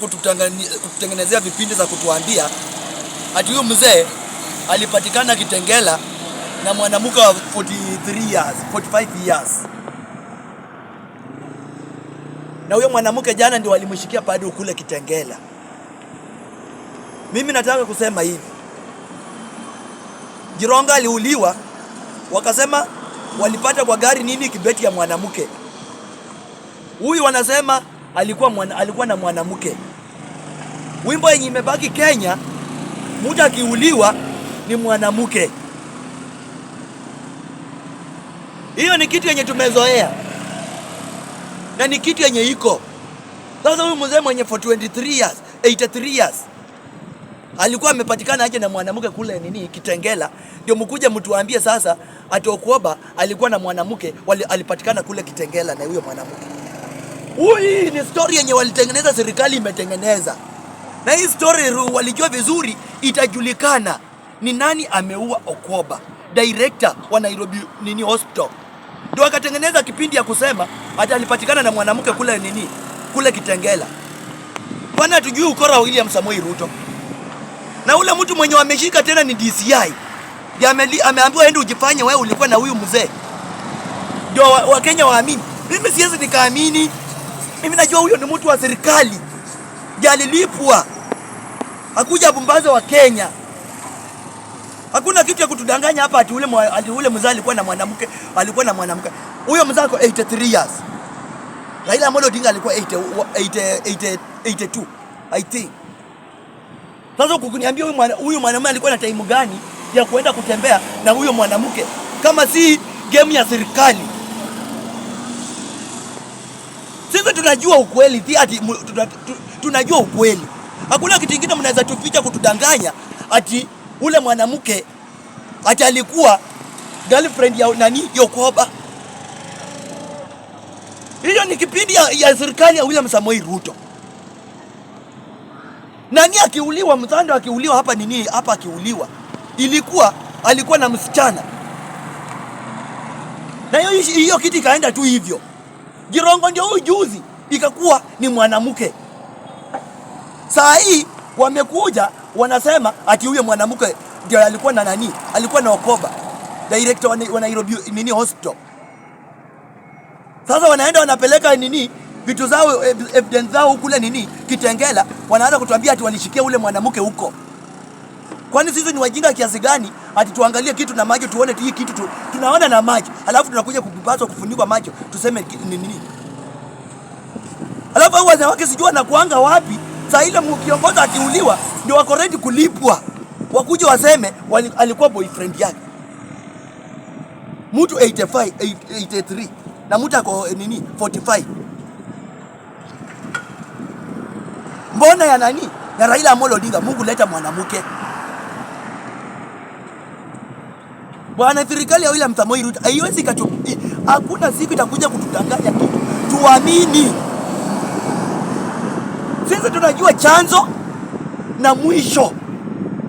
wanaanza kututengenezea vipindi za kutuambia ati huyo mzee alipatikana Kitengela na mwanamke wa 43 years, 45 years. Na huyo mwanamke jana ndio walimshikia padi kule Kitengela. Mimi nataka kusema hivi. Jironga aliuliwa, wakasema walipata kwa gari nini kibeti ya mwanamke. Huyu wanasema alikuwa na mwanamke. Wimbo yenye imebaki Kenya, mtu akiuliwa ni mwanamke. Hiyo ni kitu yenye tumezoea. Na ni kitu yenye iko. Sasa huyu mzee mwenye for 23 years, 83 years alikuwa amepatikana aje na mwanamke kule nini Kitengela, ndio mkuje mtuambie sasa ati Okwoba alikuwa na mwanamke alipatikana kule Kitengela na huyo mwanamke. Hii ni story yenye walitengeneza, serikali imetengeneza. Na hii story walijua vizuri itajulikana ni nani ameua Okwoba. Director wa Nairobi nini hospital ndio akatengeneza kipindi ya kusema ati alipatikana na mwanamke kule nini kule Kitengela. Bwana tujui ukora wa William Samoei Ruto. Na ule mtu mwenye wameshika tena ni DCI. Ameambiwa aende ujifanye wewe ulikuwa na huyu mzee. Ndio Wakenya waamini. Mimi siwezi nikaamini. Mimi najua huyo ni mtu wa serikali. Alilipwa. Hakuja bumbaza wa Kenya. Hakuna kitu ya kutudanganya hapa ati ule mzee alikuwa na mwanamke, Huyo mzee ako 83 years. Raila Amolo Odinga alikuwa 82, I think. Sasa kukuniambia huyu mwanamume alikuwa na time gani ya kuenda kutembea na huyo mwanamke kama si game ya serikali? Sisi tunajua ukweli, tunajua ukweli. Hakuna kitu kingine mnaweza tuficha kutudanganya ati ule mwanamke ati alikuwa girlfriend ya nani Okwoba. Hiyo ni kipindi ya serikali ya William Samoei Ruto. Nani akiuliwa, Mthando akiuliwa hapa nini hapa akiuliwa, alikuwa na msichana. Na hiyo kitu ikaenda tu hivyo. Jirongo ndio huyu juzi ikakuwa ni mwanamke. Saa hii wamekuja wanasema ati huyo mwanamke ndio alikuwa na nani? Alikuwa na Okwoba. Director wa Nairobi nini hospital. Sasa wanaenda wanapeleka nini vitu zao, evidence zao kule nini Kitengela, wanaanza kutuambia ati walishikia ule mwanamke huko. Kwani sisi ni wajinga kiasi gani ati tuangalie kitu na macho tuone hii kitu tunaona na macho, alafu tunakuja kupaswa kufunikwa macho tuseme nini? Alafu hao wanawake sijua na kuanga wapi? Saa ile mkiongoza akiuliwa ndio wako ready kulipwa. Wakuje waseme alikuwa boyfriend yake. Mtu 85, 83 na mtu ako nini 45. Mbona ya nani? Ya Raila Amolo Odinga, Mungu leta mwanamke. Bwana, serikali ya William Samoei Ruto haiwezi hakuna siku itakuja kutudanganya kitu. Tuamini. Sisi tunajua chanzo na mwisho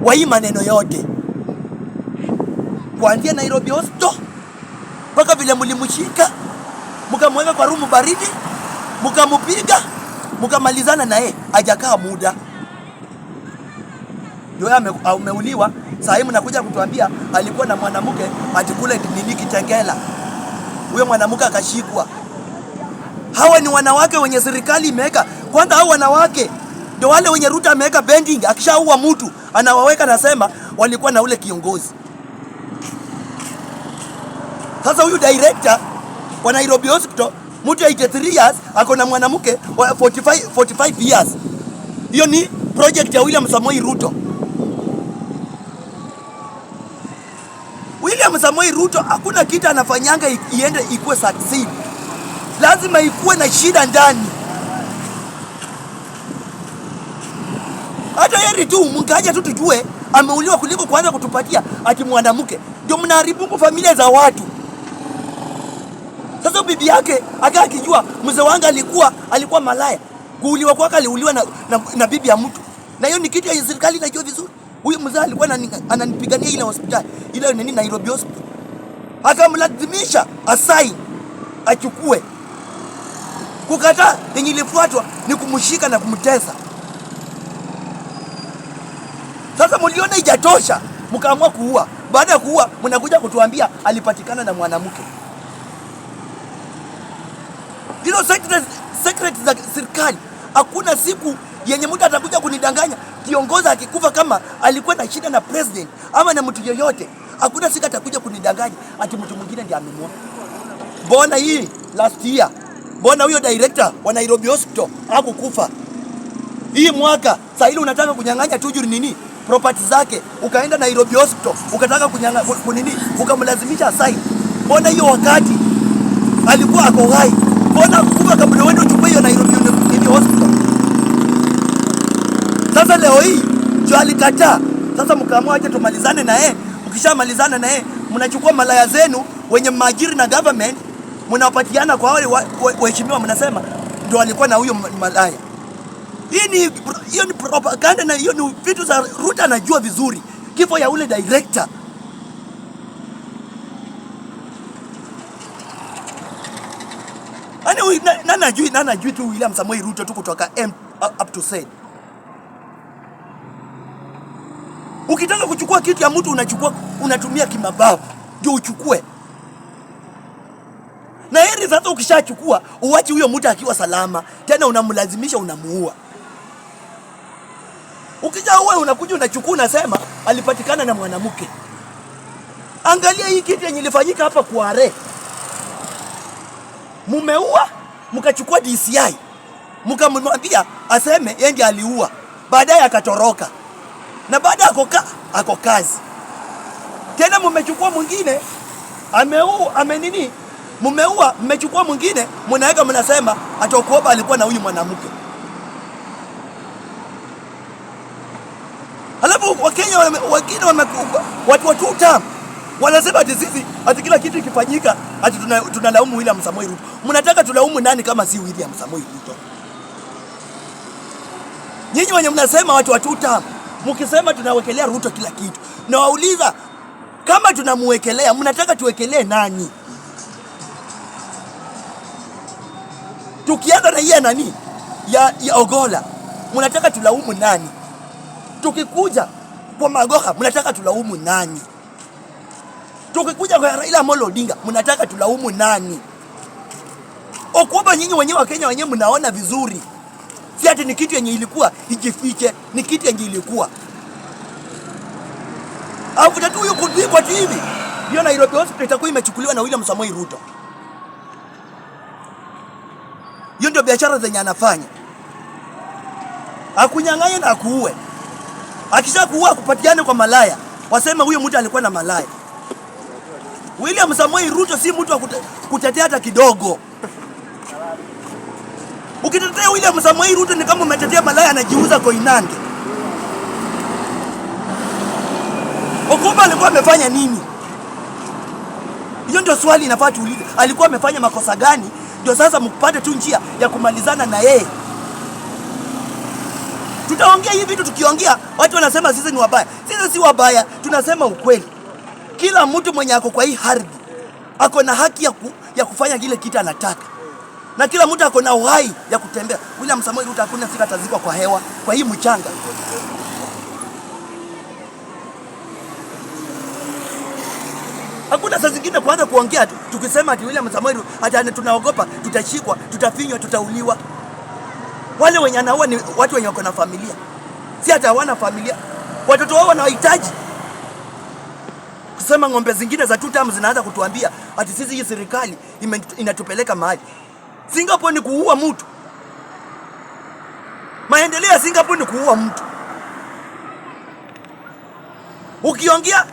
wa hii maneno yote. Kuanzia Nairobi hospital mpaka vile mlimshika, mkamweka kwa rumu baridi, mkampiga, mkamalizana naye, hajakaa muda. Ndio ameuliwa. Sasa hivi mnakuja kutuambia alikuwa na mwanamke ati kule nini Kitengela. Huyo mwanamke akashikwa. Hawa ni wanawake wenye serikali imeweka. Kwanza hao wanawake ndio wale wenye Ruto ameweka bending, akishaua mtu anawaweka nasema walikuwa na ule kiongozi. Sasa huyu director wa Nairobi hospital, mtu 83 years ako na mwanamke 45 years. Hiyo ni project ya William Samoei Ruto. William Samoei Ruto hakuna kitu anafanyanga iende ikuwe succeed. Lazima ikuwe na shida ndani. Hata yeye tu mngaja tu tujue ameuliwa kuliko kuanza kutupatia ati mwanamke. Ndio mnaharibu familia za watu. Sasa bibi yake akijua mzee wangu alikuwa malaya. Kuuliwa kwake aliuliwa na bibi ya mtu. Na hiyo ni kitu ya serikali inajua vizuri. Huyu mzee alikuwa ananipigania ile hospitali, ile nini Nairobi hospital. Akamlazimisha asai achukue. Kukataa yenye ilifuatwa ni kumshika na kumtesa. Sasa mliona ijatosha, mkaamua kuua. Baada ya kuua, mnakuja kutuambia alipatikana na mwanamke. Hizo secret za serikali. Hakuna siku yenye mtu atakuja kunidanganya kiongozi akikufa kama alikuwa na shida na president ama na mtu yoyote. Hakuna siku atakuja kunidanganya ati mtu mwingine ndiye amemua. Mbona hii last year? Mbona huyo director wa Nairobi Hospital hakukufa? Hii mwaka sasa ile unataka kunyang'anya tu juri nini? Property zake, ukaenda Nairobi Hospital, ukataka kunyang'anya kunini? Ukamlazimisha sign. Mbona hiyo wakati alikuwa ako hai? Mbona kukufa kabla wewe uchukue hiyo Nairobi Hospital? Sasa leo hii ndio alikataa. Sasa mkaamua aje tumalizane na yeye. Mkishamalizana na yeye, mnachukua malaya zenu wenye majiri na government, mnapatiana kwa wale waheshimiwa, mnasema ndio alikuwa na huyo malaya. Hiyo ni propaganda na hiyo ni vitu za Ruto anajua vizuri. Kifo ya ule director. Nani ajui tu William Samoei Ruto tu kutoka M up to Z. Ukitaka kuchukua kitu ya mtu unatumia kimabavu ndio uchukue. Na heri sasa ukishachukua uache huyo mtu akiwa salama, tena unamlazimisha unamuua. Ukija wewe unakuja unachukua unasema alipatikana na mwanamke. Angalia hii kitu yenye ilifanyika hapa kwa Are. Mumeua, mkachukua DCI. Mkamwambia aseme yeye ndiye aliua. Baadaye akatoroka. Na baada ako kazi. Tena mmechukua mwingine mumeua, mmechukua mwingine, mnaweka mnasema atakuoba alikuwa na huyu mwanamke. Halafu Wakenya wengine watu wa two term wanasema ati sisi ati kila kitu ikifanyika ati tunalaumu William Samoei Ruto. Mnataka tulaumu nani kama si William Samoei Ruto? Nyinyi wenye mnasema watu wa two term, mkisema tunawekelea Ruto kila kitu. Na wauliza kama tunamuwekelea, mnataka tuwekelee nani? Tukianza na yeye nani? Ya Ogola, mnataka tulaumu nani? Tukikuja kwa Magoha, mnataka tulaumu nani? Tukikuja kwa Raila Amolo Odinga, mnataka tulaumu nani? Okuoba nyinyi wenyewe wa Kenya wenyewe mnaona vizuri. Si ati ni kitu yenye ilikuwa ijifiche, ni kitu yenye ilikuwa. Alafu tatu huyo kwa TV. Hiyo Nairobi Hospital itakuwa imechukuliwa na William Samoei Ruto. Hiyo ndio biashara zenye anafanya. Akunyang'anye na akuue. Akisha kuua kupatiane kwa malaya, waseme huyo mtu alikuwa na malaya. William Samoei Ruto si mtu wa kutetea hata kidogo. Ukitetea William Samoei Ruto ni kama umetetea malaya anajiuza Koinange. Okuoba alikuwa amefanya nini? Hiyo ndio swali inafaa tuulize. Alikuwa amefanya makosa gani? Ndio sasa mpate tu njia ya kumalizana na yeye. Tutaongea hivi vitu, tukiongea watu wanasema sisi ni wabaya. Sisi si wabaya, tunasema ukweli. Kila mtu mwenye ako kwa hii ardhi ako na haki ya kufanya kile kitu anataka. Na kila mtu ako na uhai ya kutembea. William Samoei Ruto hakuna siku atazikwa kwa hewa, kwa hii mchanga. Hakuna saa zingine kuanza kuongea tukisema ati William Samoei Ruto ati tunaogopa, tutashikwa, tutafinywa, tutauliwa. Wale wenye anaua ni watu wenye wako na familia. Si hata hawana familia. Watoto wao wanahitaji. Kusema ng'ombe zingine za two term zinaanza kutuambia ati sisi hii serikali inatupeleka mahali. Singapore ni kuua mtu. Maendeleo ya Singapore ni kuua mtu. Ukiongea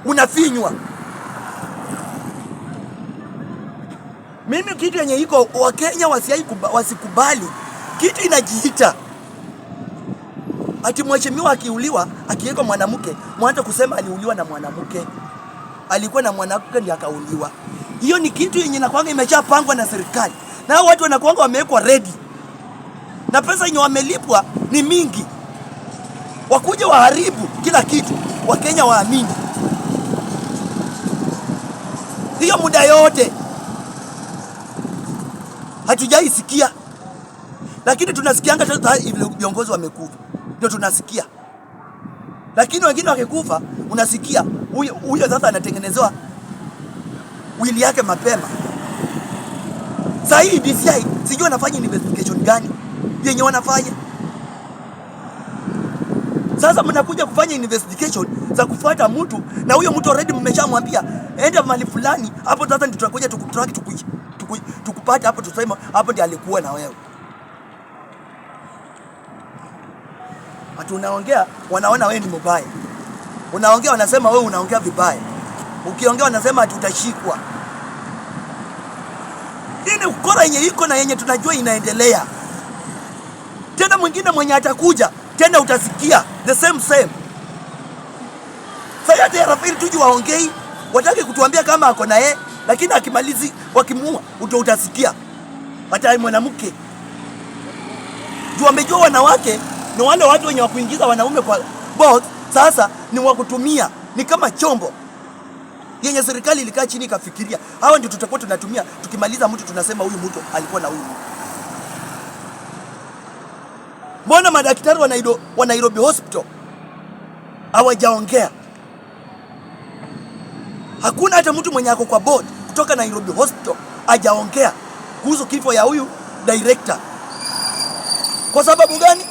unafinywa. Mimi kitu yenye iko Wakenya wasikubali. Kitu inajiita ati mheshimiwa akiuliwa, akiweka mwanamke, mwanzo kusema aliuliwa na mwanamke. Alikuwa na mwanamke ndiye akauliwa. Hiyo ni kitu yenye nakwanga imeshapangwa na serikali. Na hao watu wanakuanga wamewekwa ready. Na pesa yenye wamelipwa ni mingi. Wakuje waharibu kila kitu, Wakenya waamini. Hiyo muda yote hatujaisikia. Lakini tunasikianga sasa viongozi wamekufa. Ndio tunasikia. Lakini wengine wakikufa unasikia huyo sasa anatengenezewa wili yake mapema. Sasa hii DCI sijui wanafanya investigation gani yenye wanafanya. Sasa mnakuja kufanya investigation za kufuata mtu na huyo mtu already mmeshamwambia enda mahali fulani, hapo sasa ndio tutakuja tukupata hapo, tuseme hapo ndiye alikuwa na wewe. Watu unaongea wanaona wewe ni mbaya. Unaongea wanasema wewe unaongea vibaya. Ukiongea wanasema ati utashikwa. Hii ni ukora yenye iko na yenye tunajua inaendelea. Tena mwingine mwenye atakuja tena utasikia the same. Sasa hata Rafael tuju waongei, wataki kutuambia kama ako na yeye, lakini akimalizi wakimuua utasikia. Hata mwanamke. Juu wamejua wanawake ni wale watu wenye wakuingiza wanaume kwa box, sasa ni wakutumia, ni kama chombo. Yenye serikali ilikaa chini ikafikiria, hawa ndio tutakuwa tunatumia, tukimaliza mtu tunasema huyu mtu alikuwa na huyu. Mbona madaktari wa Nairobi Hospital hawajaongea? Hakuna hata mtu mwenye ako kwa board kutoka Nairobi Hospital hajaongea kuhusu kifo ya huyu director. Kwa sababu gani?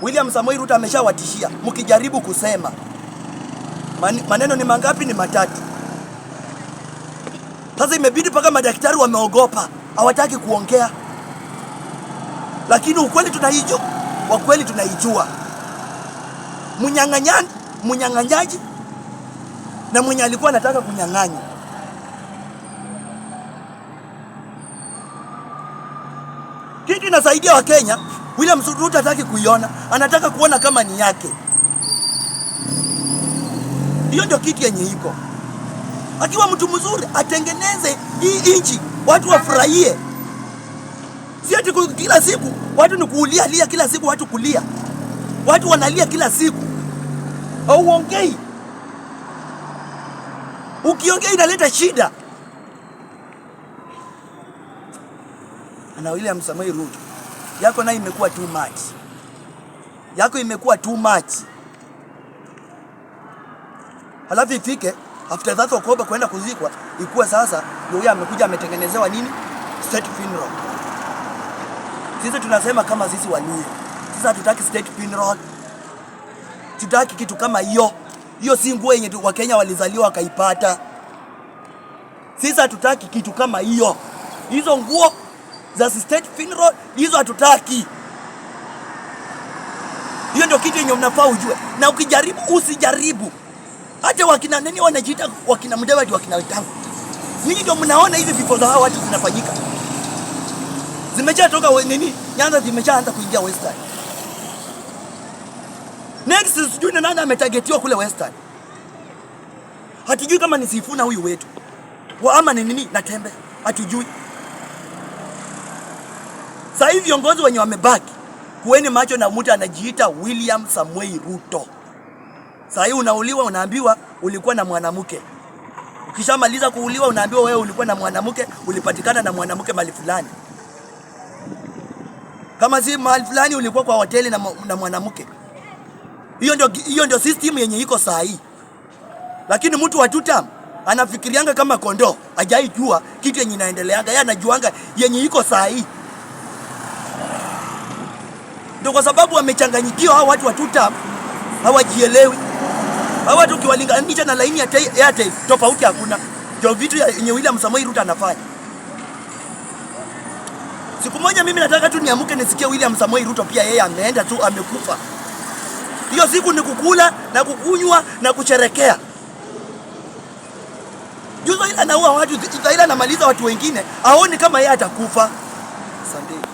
William Samoei Ruto ameshawatishia, mkijaribu kusema. Maneno ni mangapi? Ni matatu. Sasa imebidi paka madaktari wameogopa, hawataki kuongea. Lakini ukweli tunaijua, wa kweli tunaijua. Mnyang'anyaji na mwenye alikuwa anataka kunyang'anya. Kitu inasaidia wa Kenya, William Ruto hataki kuiona, anataka kuona kama ni yake. Hiyo ndio kitu yenye iko. Akiwa mtu mzuri atengeneze hii nchi, watu wafurahie. Si ati kila siku watu ni kulia kila siku, watu kulia. Watu wanalia kila siku. Au uongei. Ukiongea inaleta shida. Ana William Samoei Ruto, yako na imekuwa too much. Yako imekuwa too much. Halafu ifike after that Oktoba kwenda kuzikwa, ikuwa sasa ndio huyu amekuja ametengenezewa nini? State funeral. Sisi tunasema kama sisi Waluo, sisi hatutaki state funeral. Tutaki kitu kama hiyo. Hiyo si nguo yenye Wakenya walizaliwa wakaipata. Sisi hatutaki kitu kama hiyo. Hizo nguo za state funeral hizo hatutaki. Hiyo ndio kitu yenye unafaa ujue. Na ukijaribu usijaribu. Hata wakina nani wanajiita wakina Mudavadi wakina Wetangula. Ninyi ndio mnaona hizi vifo za hao watu zinafanyika. Zimeshatoka nini? Nyanza zimeshaanza kuingia Western. Next sijui nani ametagetiwa kule Western. Hatujui kama ni Sifuna huyu wetu. Ama ni nini na Tembe. Hatujui. Sasa hivi viongozi wenye wamebaki, kueni macho na mtu anajiita William Samoei Ruto. Sasa hivi unauliwa unaambiwa ulikuwa na mwanamke. Ukishamaliza kuuliwa unaambiwa wewe ulikuwa na mwanamke, ulipatikana na mwanamke mahali fulani. Kama si mahali fulani ulikuwa kwa hoteli na mwanamke. Hiyo ndio system yenye iko saa hii. Lakini mtu wa tutam anafikirianga kama kondoo, hajaijua kitu yenye inaendeleanga. Yeye anajuanga yenye iko saa hii. Ndio kwa sababu wamechanganyikiwa hao watu wa tutam, hawajielewi. Hao watu ukiwalinganisha na laini ya Airtel tofauti hakuna. Ndio vitu yenye William Samoei Ruto anafanya. Siku moja mimi nataka tu niamuke nisikie William Samoei Ruto pia yeye ameenda tu amekufa. Hiyo siku ni kukula na kukunywa na kusherekea. Juzo ila anaua watu, ila anamaliza watu wengine, aone kama yeye atakufa. Asante.